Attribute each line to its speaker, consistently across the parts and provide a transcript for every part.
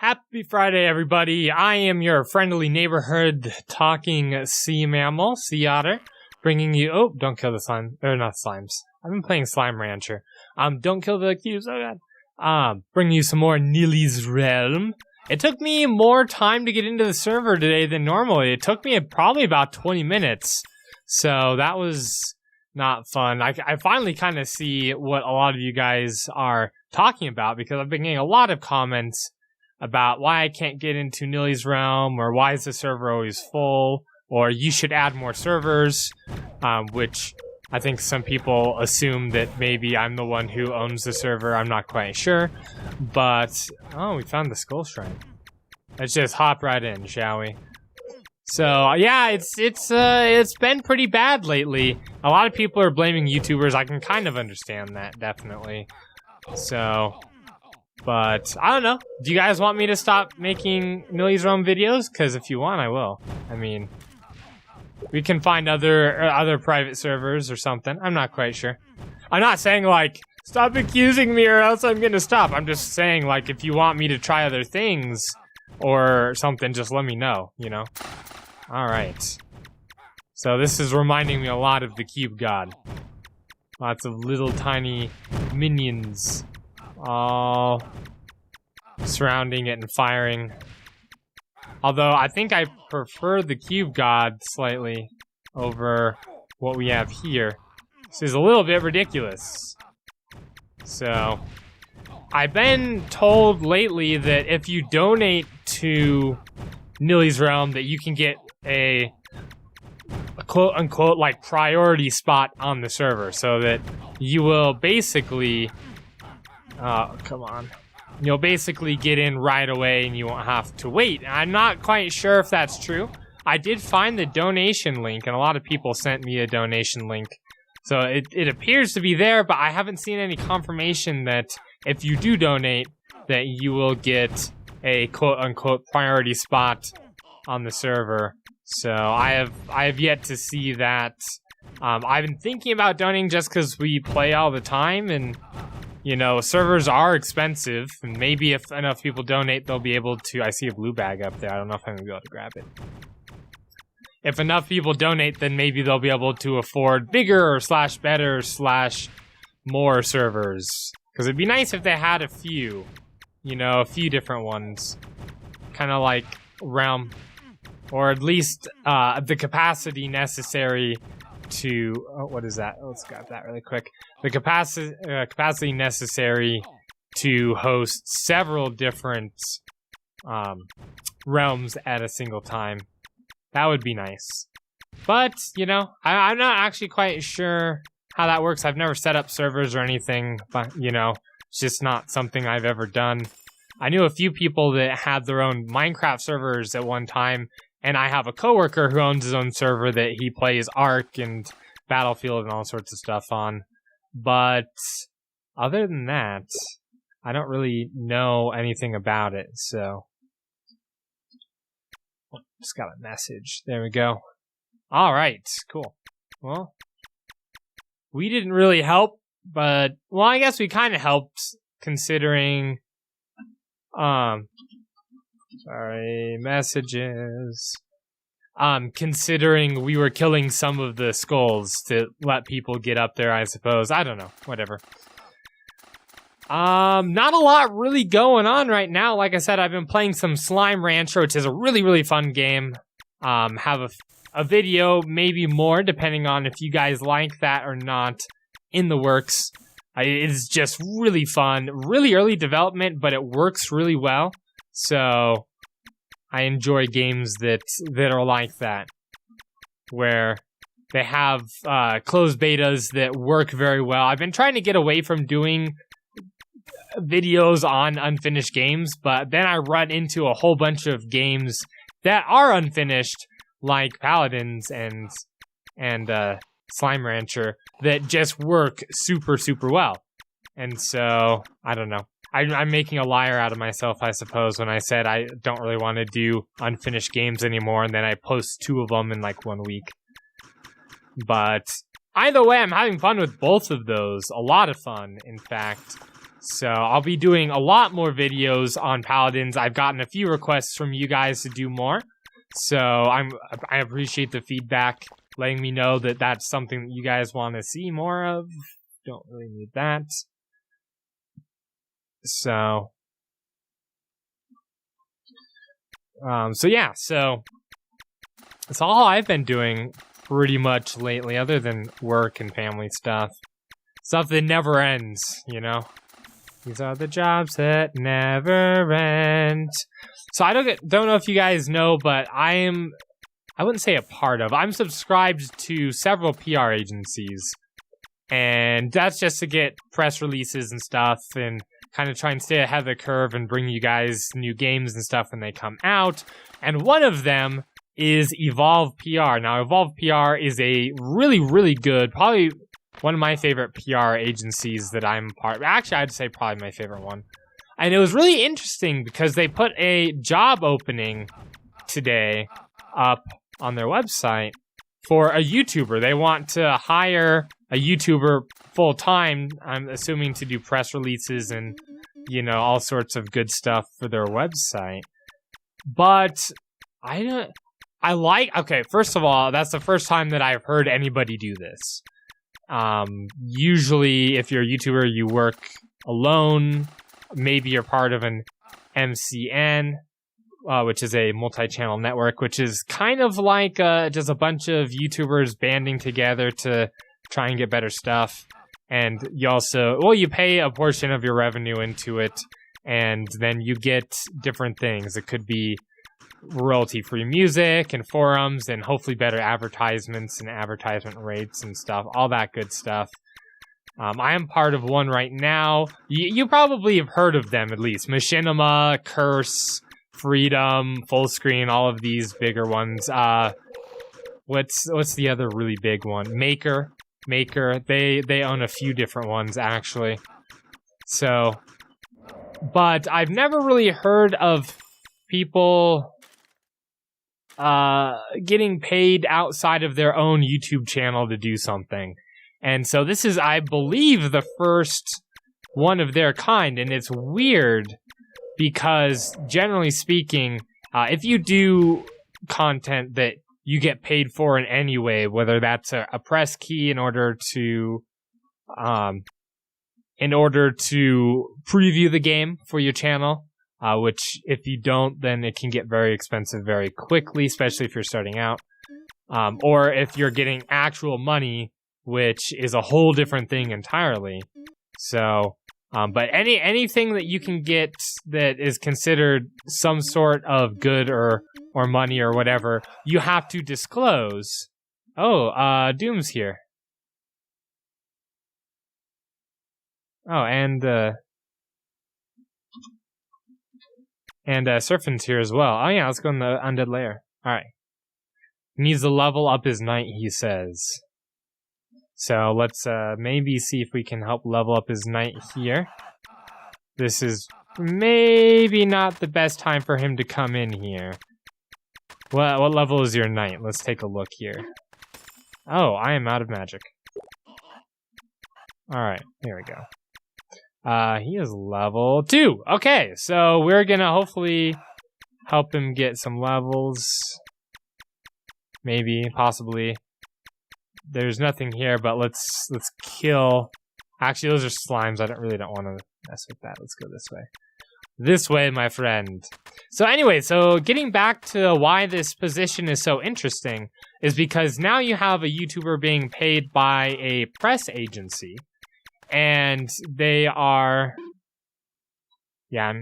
Speaker 1: Happy Friday, everybody. I am your friendly neighborhood talking sea mammal, Sea Otter, bringing you... Oh, don't kill the slime. Or not slimes. I've been playing Slime Rancher. Don't kill the cubes. Oh, God. Bringing you some more Nilly's Realm. It took me more time to get into the server today than normally. It took me probably about 20 minutes. So that was not fun. I finally kind of see what a lot of you guys are talking about, because I've been getting a lot of comments about why I can't get into Nilly's Realm, or why is the server always full, or you should add more servers, which I think some people assume that maybe I'm the one who owns the server. I'm not quite sure, but oh, we found the skull shrine. Let's just hop right in, shall we? So yeah, it's been pretty bad lately. A lot of people are blaming YouTubers. I can kind of understand that, definitely. So, but I don't know. Do you guys want me to stop making Nilly's Realm videos? Because if you want, I will. I mean, we can find other private servers or something. I'm not quite sure. I'm not saying like stop accusing me or else I'm gonna stop. I'm just saying like if you want me to try other things or something, just let me know. You know. All right. So this is reminding me a lot of the Cube God. Lots of little tiny minions all surrounding it and firing. Although I think I prefer the Cube God slightly over what we have here. This is a little bit ridiculous. So I've been told lately that if you donate to Nilly's Realm that you can get a quote-unquote like priority spot on the server, so that you will basically you'll basically get in right away and you won't have to wait. I'm not quite sure if that's true. I did find the donation link, and a lot of people sent me a donation link, so it appears to be there, but I haven't seen any confirmation that if you do donate that you will get a quote-unquote priority spot on the server. So I have yet to see that. I've been thinking about donating just because we play all the time, and you know, servers are expensive, and maybe if enough people donate, they'll be able to... I see a blue bag up there. I don't know if I'm gonna be able to grab it. If enough people donate, then maybe they'll be able to afford bigger / better / more servers. Because it'd be nice if they had a few, you know, a few different ones. Kind of like Realm. Or at least the capacity necessary to... Oh, what is that? Let's grab that really quick. The capacity necessary to host several different realms at a single time. That would be nice. But, you know, I'm not actually quite sure how that works. I've never set up servers or anything, but, you know, it's just not something I've ever done. I knew a few people that had their own Minecraft servers at one time, and I have a coworker who owns his own server that he plays Ark and Battlefield and all sorts of stuff on. But other than that, I don't really know anything about it, so... Just got a message. There we go. Alright, cool. Well, we didn't really help, but... Well, I guess we kind of helped, considering... Sorry, messages. Considering we were killing some of the skulls to let people get up there, I suppose. I don't know. Whatever. Not a lot really going on right now. Like I said, I've been playing some Slime Rancher, which is a really, really fun game. Have a video, maybe more, depending on if you guys like that or not, in the works. It's just really fun. Really early development, but it works really well. So, I enjoy games that are like that, where they have closed betas that work very well. I've been trying to get away from doing videos on unfinished games, but then I run into a whole bunch of games that are unfinished, like Paladins and Slime Rancher, that just work super, super well. And so, I don't know. I'm making a liar out of myself, I suppose, when I said I don't really want to do unfinished games anymore, and then I post 2 of them in like 1 week. But either way, I'm having fun with both of those. A lot of fun, in fact. So I'll be doing a lot more videos on Paladins. I've gotten a few requests from you guys to do more. So I appreciate the feedback, letting me know that that's something that you guys want to see more of. Don't really need that. So yeah, so that's all I've been doing pretty much lately, other than work and family stuff. Stuff that never ends, you know? These are the jobs that never end. So I don't know if you guys know, but I wouldn't say a part of, I'm subscribed to several PR agencies. And that's just to get press releases and stuff, and kind of try and stay ahead of the curve and bring you guys new games and stuff when they come out. And one of them is Evolve PR. Now, Evolve PR is a really, really good, probably one of my favorite PR agencies that I'm part of. Actually, I'd say probably my favorite one. And it was really interesting because they put a job opening today up on their website for a YouTuber. They want to hire a YouTuber full-time, I'm assuming, to do press releases and, you know, all sorts of good stuff for their website. But okay, first of all, that's the first time that I've heard anybody do this. Usually, if you're a YouTuber, you work alone. Maybe you're part of an MCN, which is a multi-channel network, which is kind of like just a bunch of YouTubers banding together to try and get better stuff. And you also, you pay a portion of your revenue into it, and then you get different things. It could be royalty-free music and forums and hopefully better advertisements and advertisement rates and stuff, all that good stuff. I am part of one right now. You probably have heard of them, at least. Machinima, Curse, Freedom, Fullscreen, all of these bigger ones. What's the other really big one? Maker. They own a few different ones, actually. So, but I've never really heard of people getting paid outside of their own YouTube channel to do something. And so this is, I believe, the first one of their kind, and it's weird because, generally speaking, if you do content that you get paid for in any way, whether that's a press key in order to preview the game for your channel, which if you don't, then it can get very expensive very quickly, especially if you're starting out, or if you're getting actual money, which is a whole different thing entirely. So, but anything that you can get that is considered some sort of good or money or whatever, you have to disclose. Oh, Doom's here. Oh, and Surfin's here as well. Oh yeah, let's go in the Undead Lair. Alright. Needs to level up his knight, he says. So let's maybe see if we can help level up his knight here. This is maybe not the best time for him to come in here. What level is your knight? Let's take a look here. Oh, I am out of magic. Alright, here we go. He is level 2. Okay, so we're gonna hopefully help him get some levels. Maybe, possibly. There's nothing here, but let's kill. Actually, those are slimes. I really don't want to mess with that. Let's go this way. This way, my friend. So anyway, so getting back to why this position is so interesting is because now you have a YouTuber being paid by a press agency, and they are, yeah,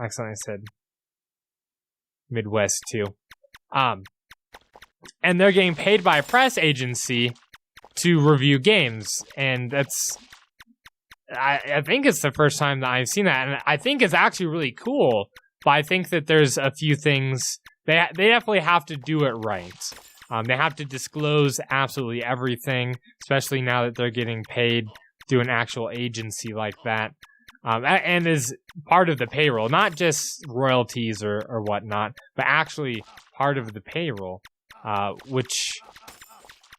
Speaker 1: accidentally said Midwest too. And they're getting paid by a press agency to review games, and that's, I think it's the first time that I've seen that, and I think it's actually really cool, but I think that there's a few things, they definitely have to do it right. They have to disclose absolutely everything, especially now that they're getting paid through an actual agency like that. And is part of the payroll, not just royalties or whatnot, but actually part of the payroll, which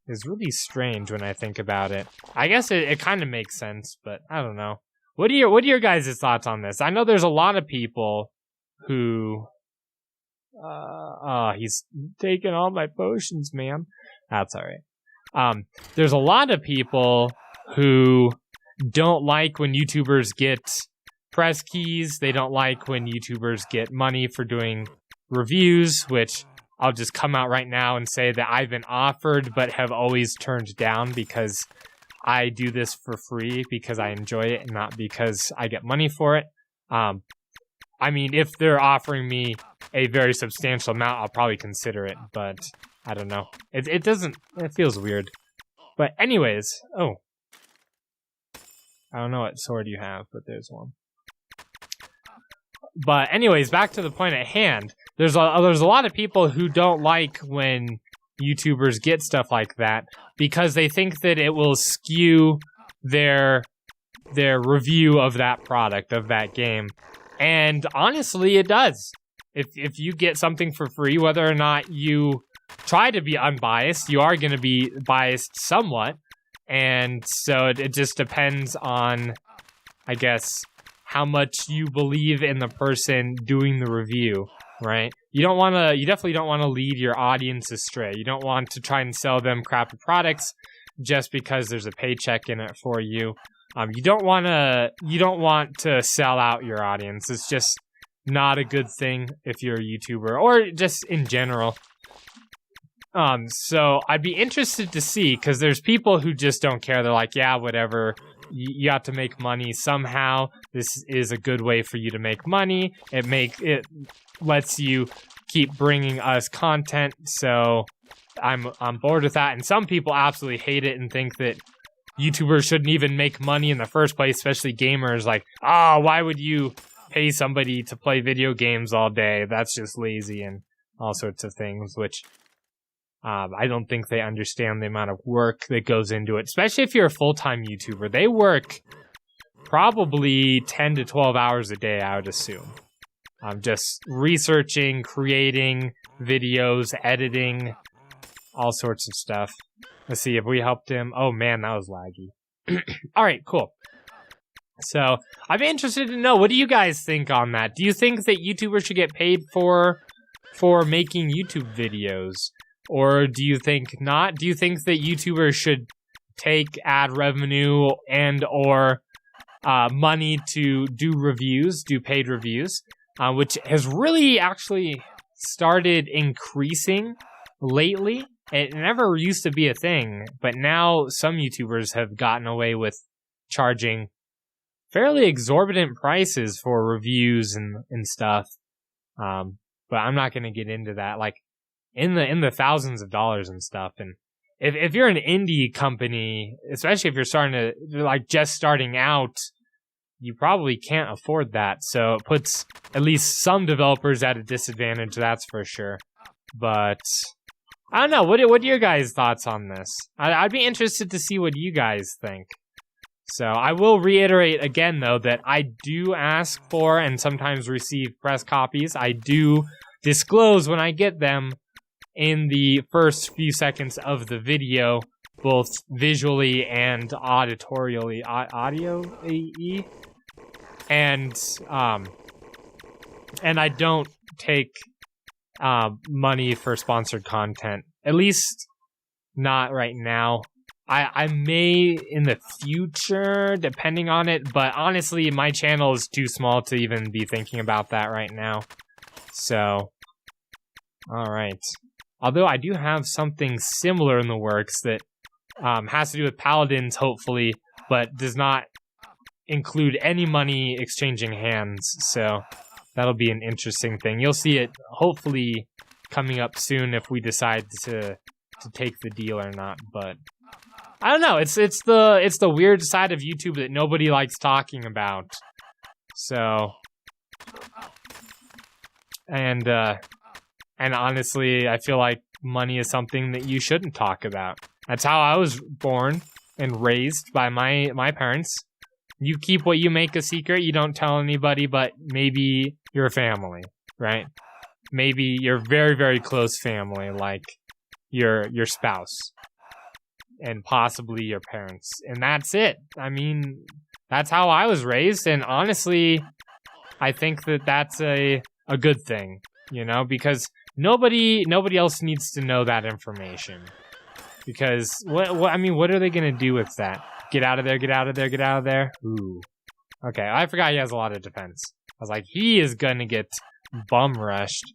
Speaker 1: is really strange when I think about it. I guess it kind of makes sense, but I don't know. What are your guys' thoughts on this? I know there's a lot of people who... he's taking all my potions, man. That's alright. There's a lot of people who don't like when YouTubers get press keys. They don't like when YouTubers get money for doing reviews, which I'll just come out right now and say that I've been offered but have always turned down because I do this for free because I enjoy it and not because I get money for it. I mean, if they're offering me a very substantial amount, I'll probably consider it, but I don't know. It feels weird. But anyways, oh. I don't know what sword you have, but there's one. But anyways, back to the point at hand. There's a lot of people who don't like when YouTubers get stuff like that because they think that it will skew their review of that product, of that game. And honestly, it does. If you get something for free, whether or not you try to be unbiased, you are going to be biased somewhat. And so it just depends on, I guess, how much you believe in the person doing the review, right? You definitely don't want to lead your audience astray. You don't want to try and sell them crappy products just because there's a paycheck in it for you. You don't want to sell out your audience. It's just not a good thing if you're a YouTuber or just in general. So I'd be interested to see, because there's people who just don't care. They're like, yeah, whatever. You have to make money somehow. This is a good way for you to make money. It lets you keep bringing us content. So I'm bored with that. And some people absolutely hate it and think that YouTubers shouldn't even make money in the first place, especially gamers. Like, why would you pay somebody to play video games all day? That's just lazy and all sorts of things, which I don't think they understand the amount of work that goes into it, especially if you're a full-time YouTuber. They work probably 10 to 12 hours a day, I would assume. Just researching, creating videos, editing, all sorts of stuff. Let's see if we helped him. Oh man, that was laggy. All right, cool. So I'm interested to know, what do you guys think on that? Do you think that YouTubers should get paid for making YouTube videos? Or do you think not? Do you think that YouTubers should take ad revenue and or money to do reviews, do paid reviews, which has really actually started increasing lately? It never used to be a thing, but now some YouTubers have gotten away with charging fairly exorbitant prices for reviews and stuff. But I'm not going to get into that. Like, in the thousands of dollars and stuff. And if you're an indie company, especially if you're just starting out, you probably can't afford that. So it puts at least some developers at a disadvantage, that's for sure. But I don't know. What are your guys' thoughts on this? I'd be interested to see what you guys think. So I will reiterate again, though, that I do ask for and sometimes receive press copies. I do disclose when I get them in the first few seconds of the video, both visually and auditorially, audio-y. And I don't take money for sponsored content, at least not right now. I may in the future, depending on it, but honestly, my channel is too small to even be thinking about that right now. So, alright. Although I do have something similar in the works that has to do with paladins, hopefully, but does not include any money exchanging hands. So that'll be an interesting thing. You'll see it hopefully coming up soon if we decide to take the deal or not. But I don't know. It's the weird side of YouTube that nobody likes talking about. So and honestly, I feel like money is something that you shouldn't talk about. That's how I was born and raised by my parents. You keep what you make a secret. You don't tell anybody but maybe your family, right? Maybe your very, very close family, like your spouse. and possibly your parents. And that's it. I mean, that's how I was raised, and honestly, I think that that's a good thing, you know, because nobody else needs to know that information. Because what are they gonna do with that? Get out of there, get out of there, get out of there. Ooh. Okay, I forgot he has a lot of defense. I was like, he is gonna get bum rushed.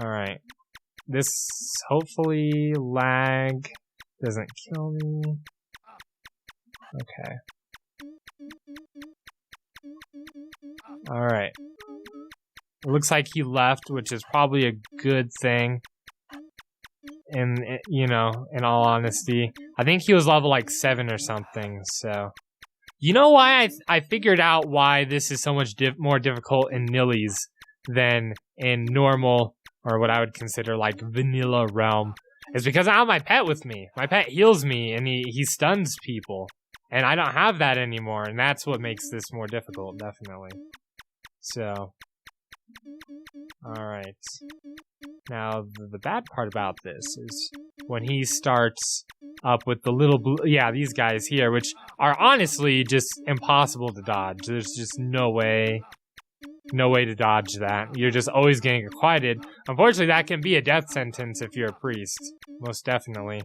Speaker 1: Alright. This hopefully lag doesn't kill me. Okay. Alright. It looks like he left, which is probably a good thing. And, you know, in all honesty. I think he was level like 7 or something, so. You know why I figured out why this is so much more difficult in Nilly's than in normal, or what I would consider like vanilla realm, is because I have my pet with me. My pet heals me and he stuns people. And I don't have that anymore, and that's what makes this more difficult, definitely. So, alright. Now, the bad part about this is when he starts up with the little blue, yeah, these guys here, which are honestly just impossible to dodge. There's just no way to dodge that. You're just always getting acquitted. Unfortunately, that can be a death sentence if you're a priest. Most definitely.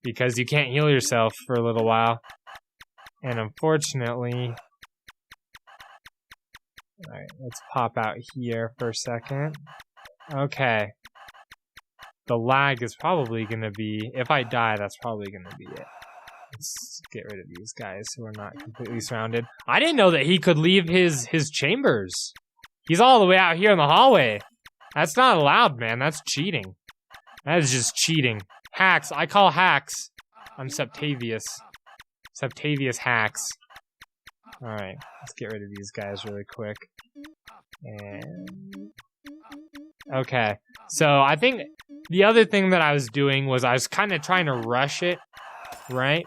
Speaker 1: Because you can't heal yourself for a little while. And unfortunately... Alright, let's pop out here for a second. Okay. The lag is probably gonna be... If I die, that's probably gonna be it. Let's get rid of these guys who are not completely surrounded. I didn't know that he could leave his chambers. He's all the way out here in the hallway. That's not allowed, man. That's cheating. That is just cheating. Hacks. I call hacks. I'm Septavius. Septavius hacks. Alright, let's get rid of these guys really quick. And... Okay, so I think the other thing that I was doing was I was kind of trying to rush it, right?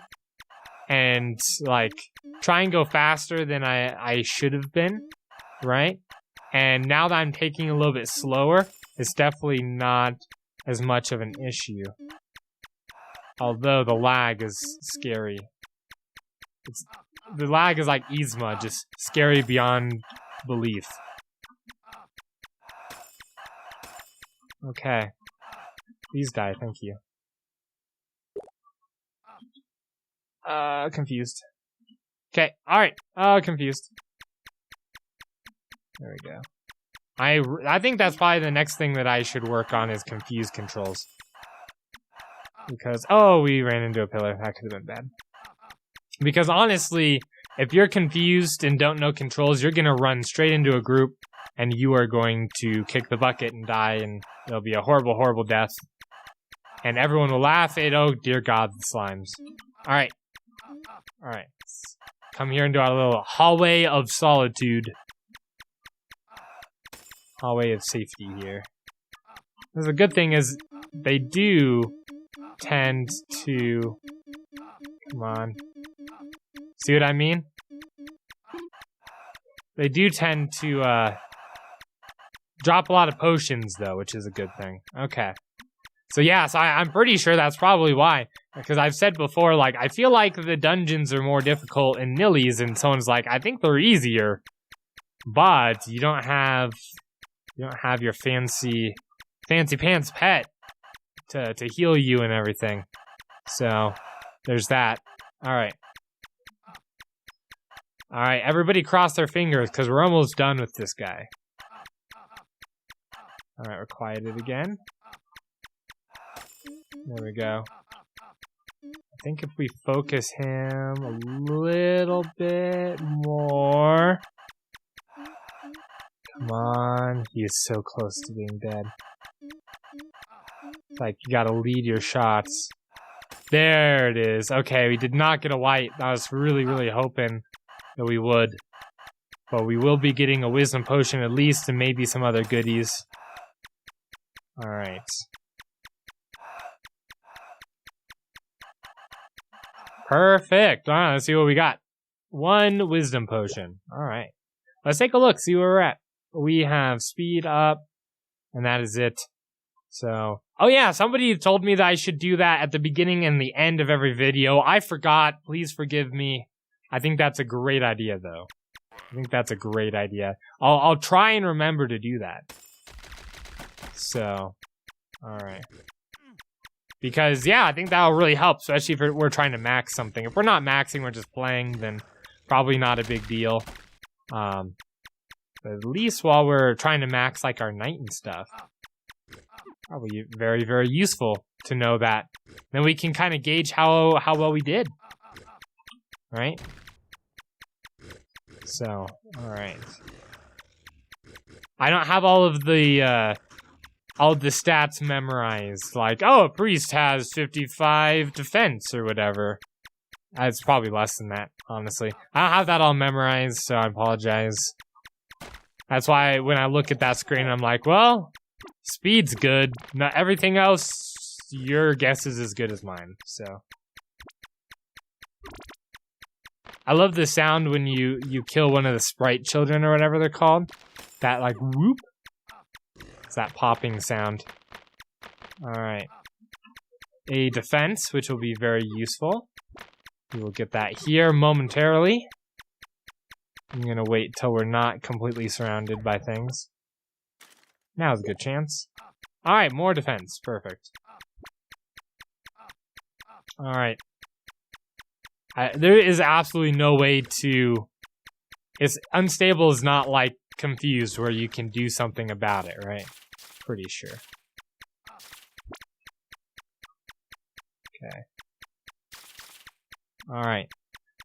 Speaker 1: And, like, try and go faster than I should have been, right? And now that I'm taking a little bit slower, it's definitely not as much of an issue. Although the lag is scary. The lag is like Yzma, just scary beyond belief. Okay. Please die, thank you. Confused. Okay, alright. Confused. There we go. I think that's probably the next thing that I should work on is confused controls. Because, oh, we ran into a pillar. That could have been bad. Because honestly, if you're confused and don't know controls, you're gonna run straight into a group and you are going to kick the bucket and die, and it'll be a horrible, horrible death. And everyone will laugh at, oh dear God, the slimes. Alright. Alright. Come here into our little hallway of solitude. Hallway of safety here. The good thing is, they do tend to... Come on. See what I mean? They do tend to, drop a lot of potions, though, which is a good thing. Okay. So, yeah, so I'm pretty sure that's probably why. Because I've said before, like, I feel like the dungeons are more difficult in Nilly's, and someone's like, I think they're easier. But you don't have your fancy pants pet to heal you and everything. So, there's that. Alright. Alright, everybody cross their fingers, because we're almost done with this guy. Alright, we're quieted again. There we go. I think if we focus him a little bit more... Come on, he is so close to being dead. It's like, you gotta lead your shots. There it is. Okay, we did not get a white. I was really, really hoping that we would. But we will be getting a wisdom potion at least, and maybe some other goodies. Alright. Perfect! Alright, let's see what we got. 1 wisdom potion. Alright. Let's take a look, see where we're at. We have speed up, and that is it. So, oh yeah, somebody told me that I should do that at the beginning and the end of every video. I forgot. Please forgive me. I think that's a great idea, though. I think that's a great idea. I'll try and remember to do that. So, alright. Because, yeah, I think that'll really help, especially if we're trying to max something. If we're not maxing, we're just playing, then probably not a big deal. But at least while we're trying to max, like, our night and stuff. Probably very, very useful to know that. Then we can kind of gauge how well we did. Right? So, alright. I don't have all of the stats memorized. Like, oh, a priest has 55 defense or whatever. It's probably less than that, honestly. I don't have that all memorized, so I apologize. That's why when I look at that screen, I'm like, well, speed's good. Not everything else, your guess is as good as mine, so. I love the sound when you kill one of the sprite children or whatever they're called. That, like, whoop. It's that popping sound. Alright. A defense, which will be very useful. We will get that here momentarily. I'm gonna wait till we're not completely surrounded by things. Now's a good chance. Alright, more defense. Perfect. Alright. There is absolutely no way to... Unstable is not like confused where you can do something about it, right? Pretty sure. Okay. Alright.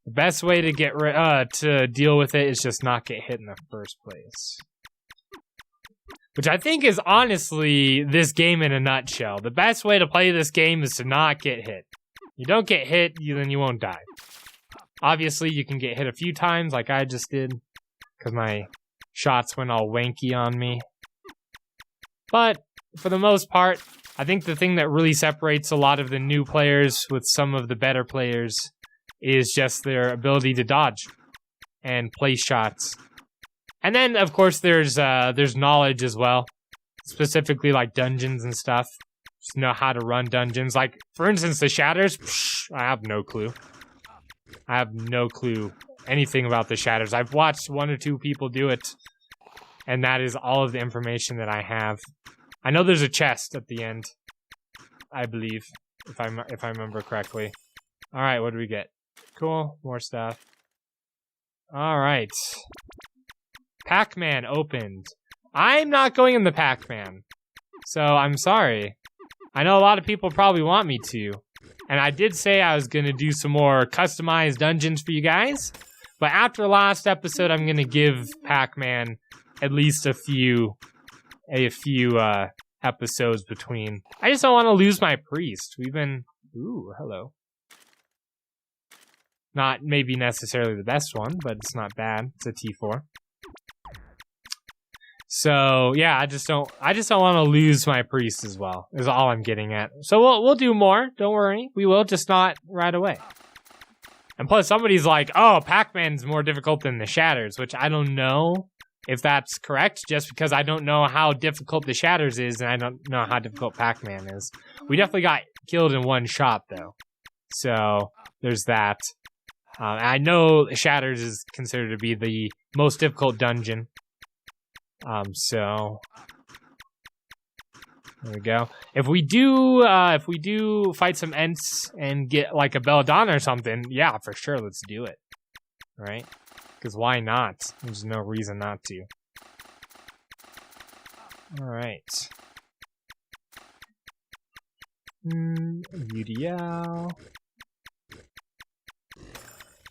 Speaker 1: The best way to get to deal with it is just not get hit in the first place. Which I think is honestly this game in a nutshell. The best way to play this game is to not get hit. You don't get hit, then you won't die. Obviously, you can get hit a few times like I just did. Because my shots went all wanky on me. But, for the most part, I think the thing that really separates a lot of the new players with some of the better players is just their ability to dodge and place shots. And then, of course, there's knowledge as well. Specifically, like, dungeons and stuff. Just know how to run dungeons. Like, for instance, the shatters, I have no clue. I have no clue anything about the shatters. I've watched 1 or 2 people do it, and that is all of the information that I have. I know there's a chest at the end, I believe, if I remember correctly. All right, what do we get? Cool, more stuff. All right. Pac-Man opened. I'm not going in the Pac-Man, so I'm sorry. I know a lot of people probably want me to. And I did say I was going to do some more customized dungeons for you guys. But after the last episode, I'm going to give Pac-Man at least a few episodes between. I just don't want to lose my priest. We've been... Ooh, hello. Not maybe necessarily the best one, but it's not bad. It's a T4. So, yeah, I just don't want to lose my priest as well, is all I'm getting at. So we'll do more, don't worry. We will, just not right away. And plus, somebody's like, oh, Pac-Man's more difficult than the Shatters, which I don't know if that's correct, just because I don't know how difficult the Shatters is, and I don't know how difficult Pac-Man is. We definitely got killed in one shot, though. So, there's that. I know Shatters is considered to be the most difficult dungeon. So there we go. If we do fight some Ents and get like a Belladonna or something, yeah, for sure, let's do it. Right? Because why not? There's no reason not to. All right. UDL.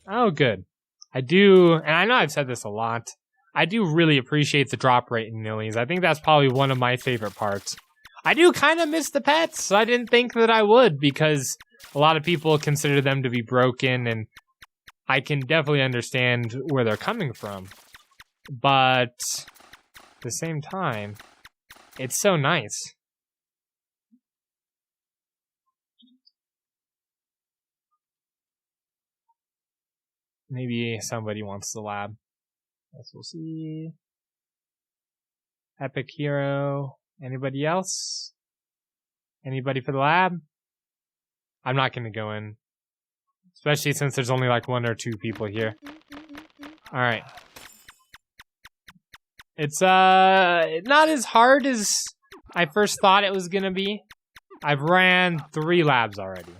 Speaker 1: Oh, good. I do, and I know I've said this a lot. I do really appreciate the drop rate in Nillys. I think that's probably one of my favorite parts. I do kind of miss the pets, so I didn't think that I would, because a lot of people consider them to be broken, and I can definitely understand where they're coming from. But at the same time, it's so nice. Maybe somebody wants the lab. Guess we'll see. Epic Hero. Anybody else? Anybody for the lab? I'm not gonna go in. Especially since there's only like 1 or 2 people here. Alright. It's not as hard as I first thought it was gonna be. I've ran 3 labs already.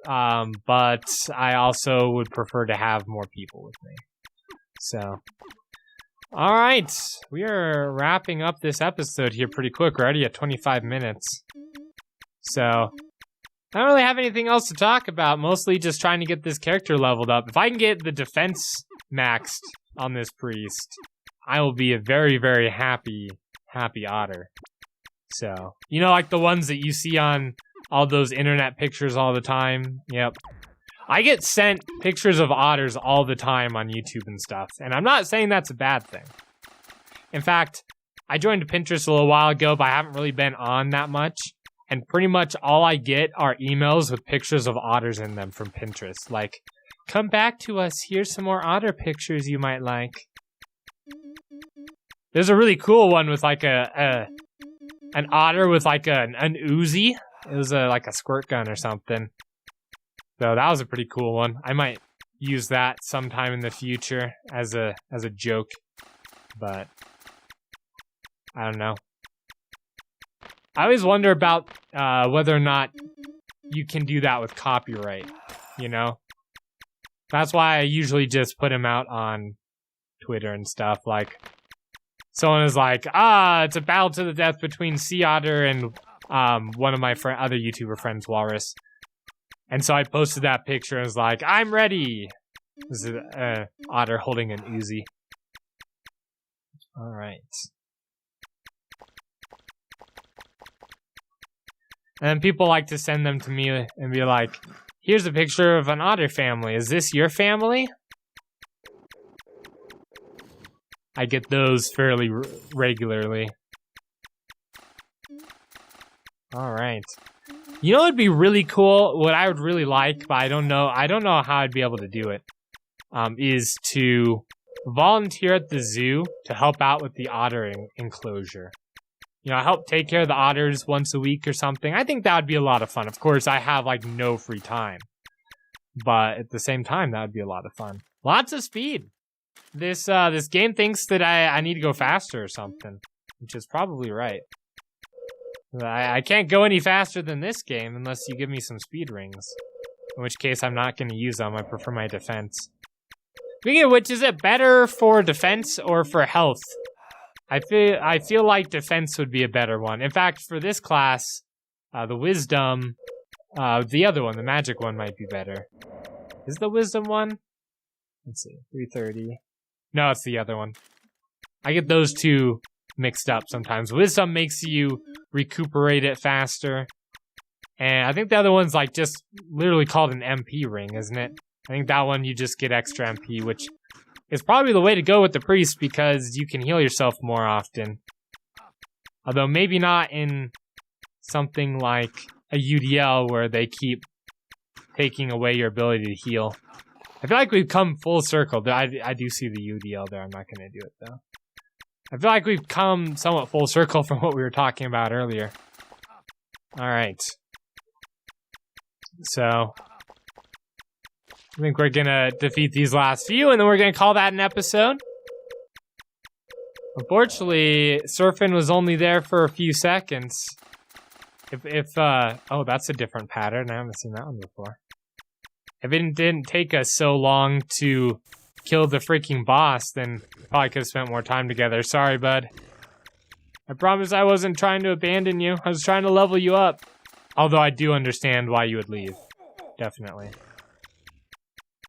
Speaker 1: But I also would prefer to have more people with me. So. Alright. We are wrapping up this episode here pretty quick. We're already at 25 minutes. So. I don't really have anything else to talk about. Mostly just trying to get this character leveled up. If I can get the defense maxed on this priest, I will be a very, very happy otter. So, you know, like the ones that you see on all those internet pictures all the time? Yep. I get sent pictures of otters all the time on YouTube and stuff, and I'm not saying that's a bad thing. In fact, I joined Pinterest a little while ago, but I haven't really been on that much, and pretty much all I get are emails with pictures of otters in them from Pinterest. Like, come back to us, here's some more otter pictures you might like. There's a really cool one with like an otter with like an Uzi. It was like a squirt gun or something. So that was a pretty cool one. I might use that sometime in the future as a joke, but I don't know. I always wonder about whether or not you can do that with copyright, you know? That's why I usually just put them out on Twitter and stuff. Like, someone is like, it's a battle to the death between SeaOtter and one of my other YouTuber friends, Walrus. And so I posted that picture and was like, I'm ready! This is Otter holding an Uzi. Alright. And then people like to send them to me and be like, here's a picture of an otter family. Is this your family? I get those fairly regularly. Alright. You know what would be really cool? What I would really like, but I don't know how I'd be able to do it, is to volunteer at the zoo to help out with the otter enclosure. You know, help take care of the otters once a week or something. I think that would be a lot of fun. Of course, I have, like, no free time. But at the same time, that would be a lot of fun. Lots of speed. This game thinks that I need to go faster or something. Which is probably right. I can't go any faster than this game unless you give me some speed rings. In which case, I'm not going to use them. I prefer my defense. Speaking of which, is it better for defense or for health? I feel like defense would be a better one. In fact, for this class, the wisdom, the other one, the magic one, might be better. Is the wisdom one? Let's see, 330. No, it's the other one. I get those two mixed up sometimes. Wisdom makes you recuperate it faster. And I think the other one's like just literally called an MP ring, isn't it? I think that one you just get extra MP, which is probably the way to go with the priest because you can heal yourself more often. Although maybe not in something like a UDL where they keep taking away your ability to heal. I feel like we've come full circle. I do see the UDL there. I'm not going to do it though. I feel like we've come somewhat full circle from what we were talking about earlier. Alright. So, I think we're gonna defeat these last few, and then we're gonna call that an episode. Unfortunately, Surfing was only there for a few seconds. Oh, that's a different pattern. I haven't seen that one before. If it didn't take us so long to kill the freaking boss, then we probably could have spent more time together. Sorry, bud. I promise I wasn't trying to abandon you. I was trying to level you up. Although I do understand why you would leave. Definitely.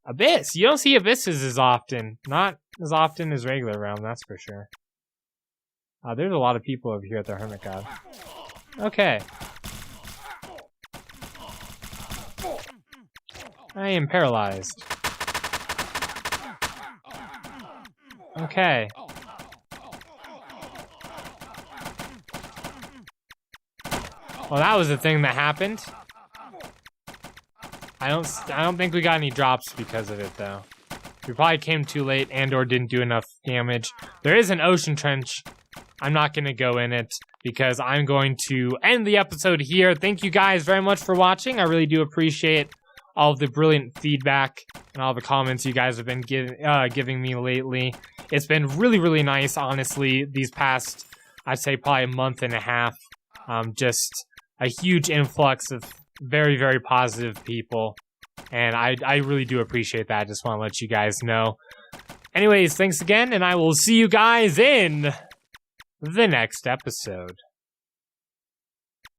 Speaker 1: Abyss! You don't see abysses as often. Not as often as regular realm, that's for sure. There's a lot of people over here at the Hermit God. Okay. I am paralyzed. Okay. Well, that was the thing that happened. I don't think we got any drops because of it, though. We probably came too late and or didn't do enough damage. There is an ocean trench I'm not going to go in it because I'm going to end the episode here. Thank you guys very much for watching. I really do appreciate all of the brilliant feedback and all the comments you guys have been giving me lately. It's been really, really nice, honestly, these past, I'd say probably a month and a half. Just a huge influx of very, very positive people. And I really do appreciate that. I just want to let you guys know. Anyways, thanks again, and I will see you guys in the next episode.